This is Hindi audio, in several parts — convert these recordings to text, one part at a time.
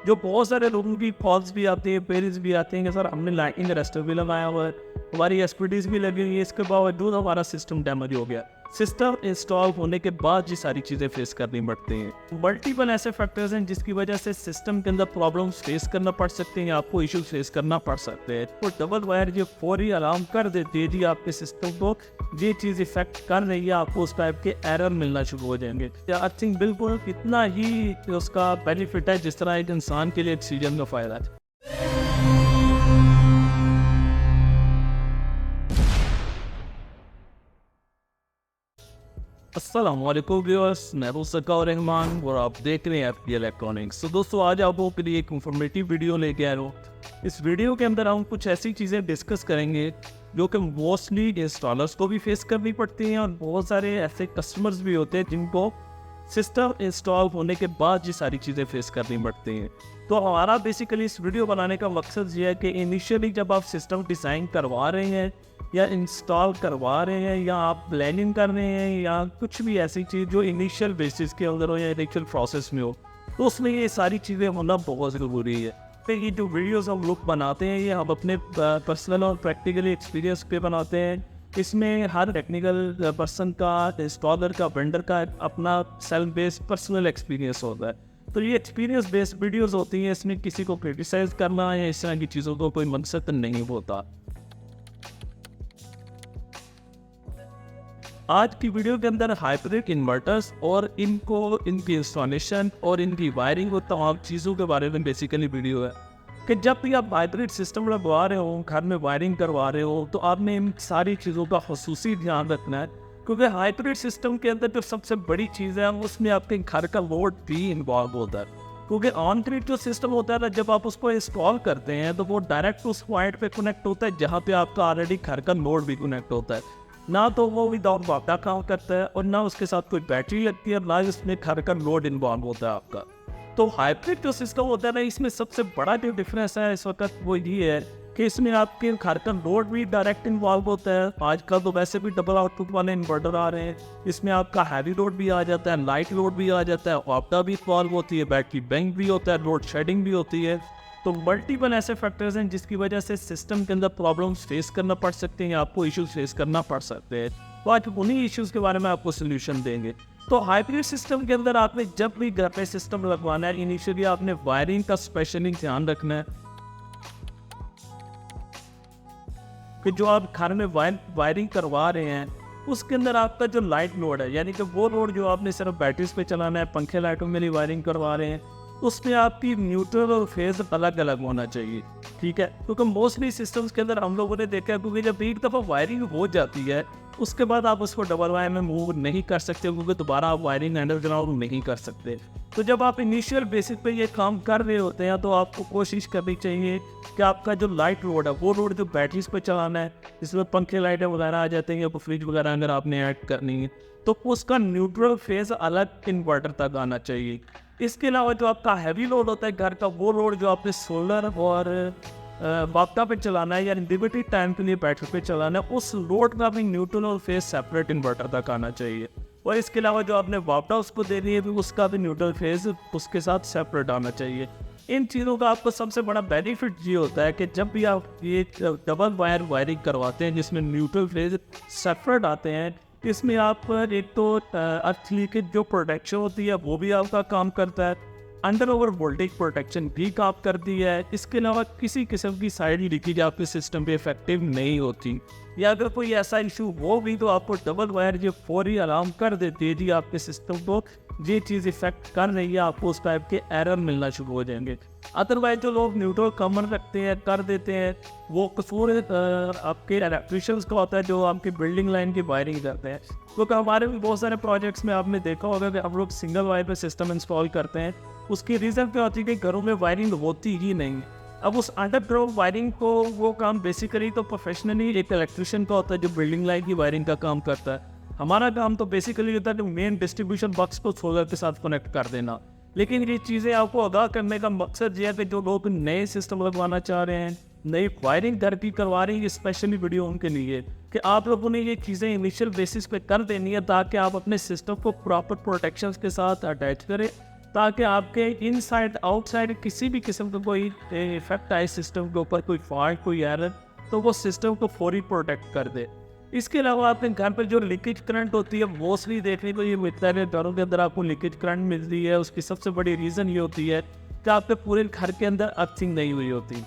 जो बहुत सारे लोगों की कॉल्स भी आती है, पेरेंट्स भी आते हैं कि सर हमने लाइटिंग रजिस्टर भी लगाया हुआ है, हमारी एसपीडीज भी लगी हुई है, इसके बावजूद हमारा सिस्टम डैमेज हो गया। सिस्टम इंस्टॉल होने के बाद ये सारी चीज़ें फेस करनी पड़ती हैं। मल्टीपल ऐसे फैक्टर्स हैं जिसकी वजह से सिस्टम के अंदर प्रॉब्लम्स फेस करना पड़ सकते हैं, आपको इश्यूज फेस करना पड़ सकते हैं। तो डबल वायर ये फौरी अलार्म कर देती है जी आपके सिस्टम को, ये चीज़ इफेक्ट कर रही है, आपको उस टाइप के एरर मिलना शुरू हो जाएंगे। आई थिंक बिल्कुल इतना ही उसका बेनिफिट है जिस तरह एक इंसान के लिए ऑक्सीजन का फ़ायदा है। अस्सलाम वालेकुम व्यूअर्स, मैं हूं सकाउर रहमान और आप देख रहे हैं FP इलेक्ट्रॉनिक्स। तो दोस्तों, आज आप लोगों के लिए एक इंफॉर्मेटिव वीडियो लेके आया हूँ। इस वीडियो के अंदर हम कुछ ऐसी चीज़ें डिस्कस करेंगे जो कि मोस्टली इंस्टॉलर्स को भी फेस करनी पड़ती हैं और बहुत सारे ऐसे कस्टमर्स भी होते हैं जिनको सिस्टम इंस्टॉल होने के बाद ये सारी चीज़ें फेस करनी पड़ती हैं। तो हमारा बेसिकली इस वीडियो बनाने का मकसद ये है कि इनिशियली जब आप सिस्टम डिज़ाइन करवा रहे हैं या इंस्टॉल करवा रहे हैं या आप प्लानिंग कर रहे हैं या कुछ भी ऐसी चीज़ जो इनिशियल बेसिस के अंदर हो या इनिशियल प्रोसेस में हो, तो उसमें ये सारी चीज़ें होना बहुत ज़रूरी है। तो ये जो वीडियोस हम लोग बनाते हैं ये हम अपने पर्सनल और प्रैक्टिकली एक्सपीरियंस पे बनाते हैं। इसमें हर टेक्निकल पर्सन का, इंस्टॉलर का, वेंडर का अपना सेल्फ बेस्ड पर्सनल एक्सपीरियंस होता है। तो ये एक्सपीरियंस बेस्ड वीडियोस होती हैं, इसमें किसी को क्रिटिसाइज करना या इस तरह की चीज़ों को कोई मकसद नहीं होता। आज की वीडियो के अंदर हाइब्रिड इन्वर्टर्स और इनकी इंस्टॉलेशन और इनकी वायरिंग और तमाम चीज़ों के बारे में बेसिकली वीडियो है कि जब भी आप हाइब्रिड सिस्टम लगवा रहे हो, घर में वायरिंग करवा रहे हो, तो आपने इन सारी चीज़ों का खुसूसी ध्यान रखना है, क्योंकि हाइब्रिड सिस्टम के अंदर जो सबसे बड़ी चीज़ है उसमें आपके घर का लोड भी इन्वॉल्व होता है। क्योंकि ऑन ग्रिड जो सिस्टम होता है ना, जब आप उसको इंस्टॉल करते हैं तो वो डायरेक्ट उस पॉइंट पे कनेक्ट होता है जहाँ पे आपका ऑलरेडी घर का लोड भी कनेक्ट होता है। ना तो वो विदाउट वापडा काम करता है और ना उसके साथ कोई बैटरी लगती है और ना इसमें घर का लोड इन्वॉल्व होता है आपका। तो हाइब्रिड जो सिस्टम होता है ना, इसमें सबसे बड़ा जो डिफरेंस है इस वक्त वो ये है कि इसमें आपके घर का लोड भी डायरेक्ट इन्वॉल्व होता है। आजकल तो वैसे भी डबल आउटपुट वाले इन्वर्टर आ रहे हैं, इसमें आपका हैवी लोड भी आ जाता है, लाइट लोड भी आ जाता है, वापडा भी इन्वॉल्व होती है, बैटरी बैंक भी होता है, लोड शेडिंग भी होती है। तो मल्टीपल ऐसे फैक्टर्स हैं जिसकी वजह से सिस्टम के अंदर प्रॉब्लम्स फेस करना पड़ सकते हैं, आपको इश्यूज फेस करना पड़ सकते हैं। तो आज उन्हीं इश्यूज के बारे में आपको सोल्यूशन देंगे। तो हाइब्रिड सिस्टम के अंदर आपने जब भी घर पे सिस्टम लगवाना है, इनिशियली आपने वायरिंग का स्पेशली ध्यान रखना है कि जो आप घर में वायरिंग करवा रहे हैं उसके अंदर आपका जो लाइट लोड है, यानी कि वो लोड जो आपने सिर्फ बैटरीज पे चलाना है, पंखे लाइटों में भी वायरिंग करवा रहे हैं, उसमें आपकी न्यूट्रल और फेज अलग अलग होना चाहिए। ठीक है, क्योंकि मोस्टली सिस्टम्स के अंदर हम लोगों ने देखा है क्योंकि जब एक दफ़ा वायरिंग हो जाती है उसके बाद आप उसको डबल वायर में मूव नहीं कर सकते, क्योंकि दोबारा आप वायरिंग अंडरग्राउंड नहीं कर सकते। तो जब आप इनिशियल बेसिस पे ये काम कर रहे होते हैं तो आपको कोशिश करनी चाहिए कि आपका जो लाइट लोड है वो लोड जो बैटरीज पे चलाना है, जिसमें पंखे लाइटें वगैरह आ जाते हैं या फ्रिज वगैरह अगर आपने ऐड करनी है, तो उसका न्यूट्रल फेज अलग इन्वर्टर तक आना चाहिए। इसके अलावा जो आपका हैवी लोड होता है घर का, वो लोड जो आपने सोलर और वापडा पे चलाना है या लिमिटेड टाइम के लिए बैटरी पे चलाना है, उस लोड का भी न्यूट्रल और फेज सेपरेट इन्वर्टर तक आना चाहिए। और इसके अलावा जो आपने वापडा उसको दे रही है उसका भी न्यूट्रल फेज उसके साथ सेपरेट आना चाहिए। इन चीज़ों का आपको सबसे बड़ा बेनिफिट ये होता है कि जब भी आप ये डबल वायर वायरिंग करवाते हैं जिसमें न्यूट्रल फेज सेपरेट आते हैं, इसमें आप एक तो अर्थ लीकेज जो प्रोटेक्शन होती है वो भी आपका काम करता है, अंडर ओवर वोल्टेज प्रोटेक्शन भी काम करती है। इसके अलावा किसी किस्म की साइड लीकेज आपके सिस्टम पे इफेक्टिव नहीं होती, या अगर कोई ऐसा इशू हो भी तो आपको डबल वायर जो फौरी अलार्म कर देती है जी आपके सिस्टम को ये चीज़ इफेक्ट कर रही है, आपको उस टाइप के एरर मिलना शुरू हो जाएंगे। अदरवाइज जो लोग न्यूट्रल कॉमन रखते हैं कर देते हैं, वो कसूर आपके इलेक्ट्रिशियंस का होता है जो आपकी बिल्डिंग लाइन की वायरिंग करते हैं। क्योंकि हमारे भी बहुत सारे प्रोजेक्ट्स में आपने देखा होगा कि हम लोग सिंगल वायर पे सिस्टम इंस्टॉल करते हैं, उसकी रीज़न क्या होती है कि घरों में वायरिंग होती ही नहीं। अब उस अंडरग्राउंड वायरिंग को वो काम बेसिकली तो प्रोफेशनली एक इलेक्ट्रिशियन का होता है जो बिल्डिंग लाइन की वायरिंग का काम करता है। हमारा काम तो बेसिकली होता है कि मेन डिस्ट्रीब्यूशन बॉक्स को सोलर के साथ कनेक्ट कर देना। लेकिन ये चीज़ें आपको आगाह करने का मकसद ये है कि जो लोग नए सिस्टम लगवाना चाह रहे हैं, नई वायरिंग घर की करवा रही है, स्पेशली वीडियो उनके लिए कि आप लोगों ने ये चीज़ें इनिशियल बेसिस पे कर देनी है ताकि आप अपने सिस्टम को प्रॉपर प्रोटेक्शन के साथ अटैच करें ताकि आपके इनसाइड आउटसाइड किसी भी किस्म का कोई इफेक्ट आए सिस्टम के ऊपर, कोई फॉल्ट, कोई एरर, तो वो सिस्टम को फौरी प्रोटेक्ट कर दे। इसके अलावा आपके घर पर जो लीकेज करंट होती है मोस्टली देखने को ये मिलता है कि घरों के अंदर आपको लीकेज करंट मिलती है। उसकी सबसे बड़ी रीज़न ये होती है कि आपके पूरे घर के अंदर अर्थिंग नहीं हुई होती।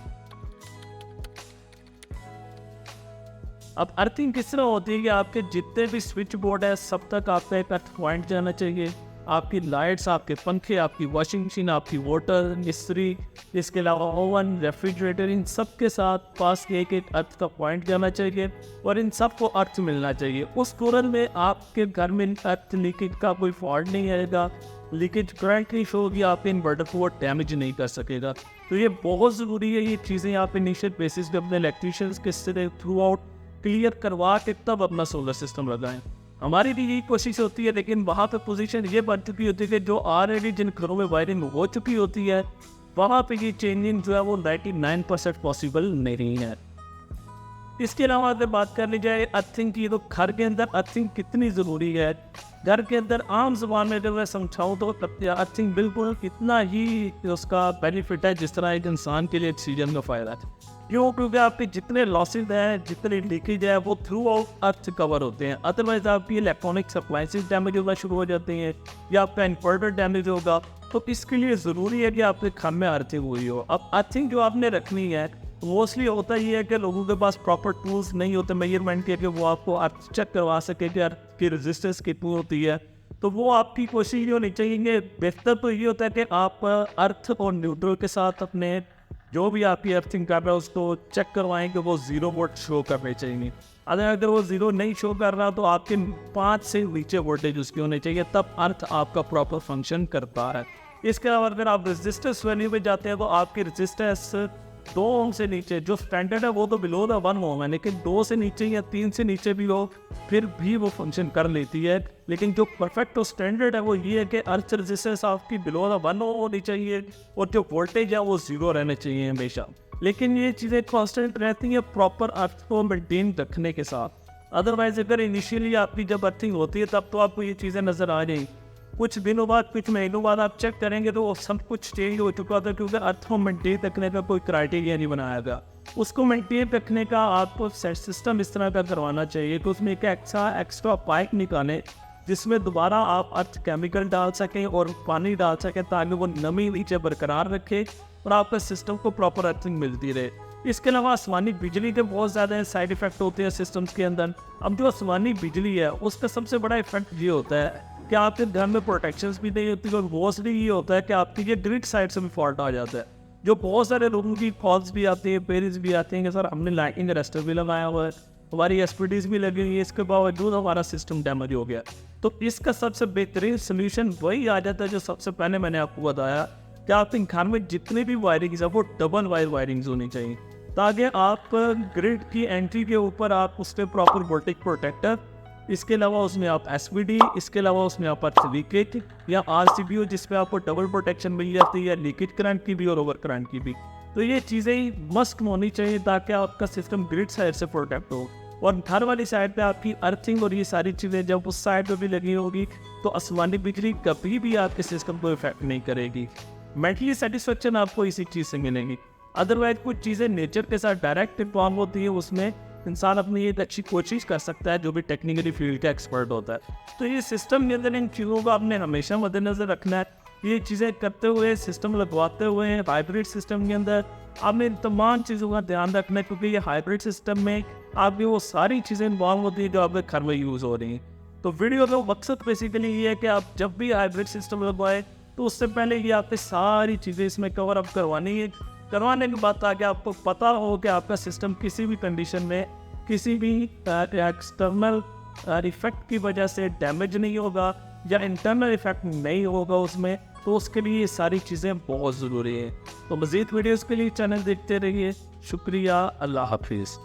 अब अर्थिंग किस तरह होती है कि आपके जितने भी स्विच बोर्ड है सब तक आपका एक अर्थ पॉइंट जाना चाहिए। आपकी लाइट्स, आपके पंखे, आपकी वॉशिंग मशीन, आपकी वाटर, इस्त्री, इसके अलावा ओवन, रेफ्रिजरेटर, इन सब के साथ पास एक एक अर्थ का पॉइंट जाना चाहिए और इन सब को अर्थ मिलना चाहिए। उस दौरान में आपके घर में अर्थ लीकेज का कोई फॉल्ट नहीं आएगा, लीकेज करंट नहीं शो होगी, आपके इन्वर्टर को वो डैमेज नहीं कर सकेगा। तो ये बहुत ज़रूरी है, ये चीज़ें आप इनिशियल बेसिस पे अपने इलेक्ट्रीशियंस के थ्रू आउट क्लियर करवा के तब अपना सोलर सिस्टम लगाएं। हमारी भी यही कोशिश होती है, लेकिन वहाँ पे पोजीशन ये बन चुकी होती है कि जो ऑलरेडी जिन घरों में वायरिंग हो चुकी होती है वहाँ पे ये चेंजिंग जो है वो 99% पॉसिबल नहीं है। इसके अलावा अगर बात कर ली जाए अर्थिंग की, तो घर के अंदर अर्थिंग कितनी ज़रूरी है। घर के अंदर आम जुबान में अगर मैं समझाऊँ तो अर्थिंग बिल्कुल इतना ही उसका बेनिफिट है जिस तरह एक इंसान के लिए ऑक्सीजन का फ़ायदा है। क्यों? क्योंकि आपके जितने लॉसेज हैं, जितने लीकेज है, वो थ्रू आउट अर्थ कवर होते हैं। अदरवाइज आपकी इलेक्ट्रॉनिक अप्लायंसेस डैमेज होना शुरू हो जाते हैं या आपका इन्वर्टर डैमेज होगा। तो इसके लिए ज़रूरी है कि आपके घर में अर्थिंग हुई हो। अब अर्थिंग जो आपने रखनी है मोस्टली होता ही है कि लोगों के पास प्रॉपर टूल्स नहीं होते मेजरमेंट के कि वो आपको अर्थ चेक करवा सके कि अर्थ की रेजिस्टेंस कितनी होती है। तो वो आपकी कोशिश ये होनी चाहिए कि बेहतर तो ये होता है कि आप अर्थ और न्यूट्रल के साथ अपने जो भी आपकी अर्थिंग कर रहा है उसको चेक करवाएं कि वो 0 वोल्ट शो करने चाहिए। अगर वो 0 नहीं शो कर रहा तो आपके 5 से नीचे वोल्टेज उसके होने चाहिए, तब अर्थ आपका प्रॉपर फंक्शन करता है। इसके अलावा अगर आप रेजिस्टेंस वैल्यू में जाते हैं तो आपकी रेजिस्टेंस 2 ओम से नीचे, जो स्टैंडर्ड है वो तो बिलो द 1 ओम है, लेकिन 2 से नीचे या 3 से नीचे भी हो फिर भी वो फंक्शन कर लेती है। लेकिन जो परफेक्ट और स्टैंडर्ड है वो ये है कि अर्थ रेजिस्टेंस आपकी बिलो द 1 ओम होनी चाहिए और जो वोल्टेज है वो 0 रहने चाहिए हमेशा। लेकिन ये चीज़ें कॉन्स्टेंट रहती हैं प्रॉपर अर्थ को मेंटेन रखने के साथ। अदरवाइज अगर इनिशियली आपकी जब अर्थिंग होती है तब तो आपको ये चीज़ें नज़र आ जाएंगी, कुछ दिनों बाद, कुछ महीनों बाद आप चेक करेंगे तो सब कुछ चेंज हो चुका था, क्योंकि अर्थ को मेंटेन रखने का कोई क्राइटेरिया नहीं बनाया गया। उसको मेंटेन रखने का आपको सिस्टम इस तरह का करवाना चाहिए कि उसमें एक एक्स्ट्रा पाइप निकालें जिसमें दोबारा आप अर्थ केमिकल डाल सकें और पानी डाल सकें ताकि वो नमी नीचे बरकरार रखे और आपका सिस्टम को प्रॉपर अर्थिंग मिलती रहे। इसके अलावा आसमानी बिजली के बहुत ज़्यादा साइड इफ़ेक्ट होते हैं सिस्टम्स के अंदर। अब जो आसमानी बिजली है उसका सबसे बड़ा इफेक्ट ये होता है कि आपके घर में प्रोटेक्शंस भी नहीं होती और मोस्टली ये होता है कि आपकी ये ग्रिड साइड से भी फॉल्ट आ जाता है। जो बहुत सारे लोगों की कॉल्स भी आती हैं, पेरेंट्स भी आते हैं कि सर हमने लाइटिंग अरेस्टर भी लगाया हुआ है, हमारी एसपीडीज भी लगी हुई है, इसके बावजूद हमारा सिस्टम डैमेज हो गया। तो इसका सबसे बेहतरीन सोल्यूशन वही आ जाता है जो सबसे पहले मैंने आपको बताया कि आपके घर में जितने भी वायरिंग्स है वो डबल वायर वायरिंग्स होनी चाहिए, ताकि आप ग्रिड की एंट्री के ऊपर आप उस पर प्रॉपर वोल्टेज प्रोटेक्टर, इसके अलावा उसमें आप एसपीडी, इसके अलावा उसमें आप लीकेज या आरसीबीओ जिसपे आपको डबल प्रोटेक्शन मिल जाती है, लीकेज करंट की भी और ओवर करंट की भी। तो ये चीज़ें मस्ट होनी चाहिए ताकि आपका सिस्टम ग्रिड साइड से प्रोटेक्ट हो। और घर वाली साइड पे आपकी अर्थिंग और ये सारी चीज़ें जब उस साइड पे भी लगी होगी तो आसमानी बिजली कभी भी आपके सिस्टम को इफेक्ट नहीं करेगी। मेंटली सेटिस्फेक्शन आपको इसी चीज़ से मिलेगी। अदरवाइज कुछ चीज़ें नेचर के साथ डायरेक्ट इन्वॉल्व होती है, उसमें इंसान अपनी एक अच्छी कोशिश कर सकता है जो भी टेक्निकली फील्ड का एक्सपर्ट होता है। तो ये सिस्टम के अंदर इन चीज़ों को आपने हमेशा मद्देनजर रखना है। ये चीज़ें करते हुए, सिस्टम लगवाते हुए, हाइब्रिड सिस्टम के अंदर आपने इन तमाम चीज़ों का ध्यान रखना है, क्योंकि ये हाइब्रिड सिस्टम में आपकी वो सारी चीज़ें इन्वॉल्व होती हैं जो आपके घर में यूज़ हो रही हैं। तो वीडियो का मकसद बेसिकली ये है कि आप जब भी हाइब्रिड सिस्टम लगवाएं तो उससे पहले ये आपने सारी चीज़ें इसमें कवर अप करवानी है। करवाने के बाद ताकि आपको पता हो कि आपका सिस्टम किसी भी कंडीशन में किसी भी एक्सटर्नल इफेक्ट की वजह से डैमेज नहीं होगा या इंटरनल इफेक्ट नहीं होगा उसमें। तो उसके लिए ये सारी चीज़ें बहुत ज़रूरी है। तो मज़ीद वीडियोज़ के लिए चैनल देखते रहिए। शुक्रिया, अल्लाह हाफिज़।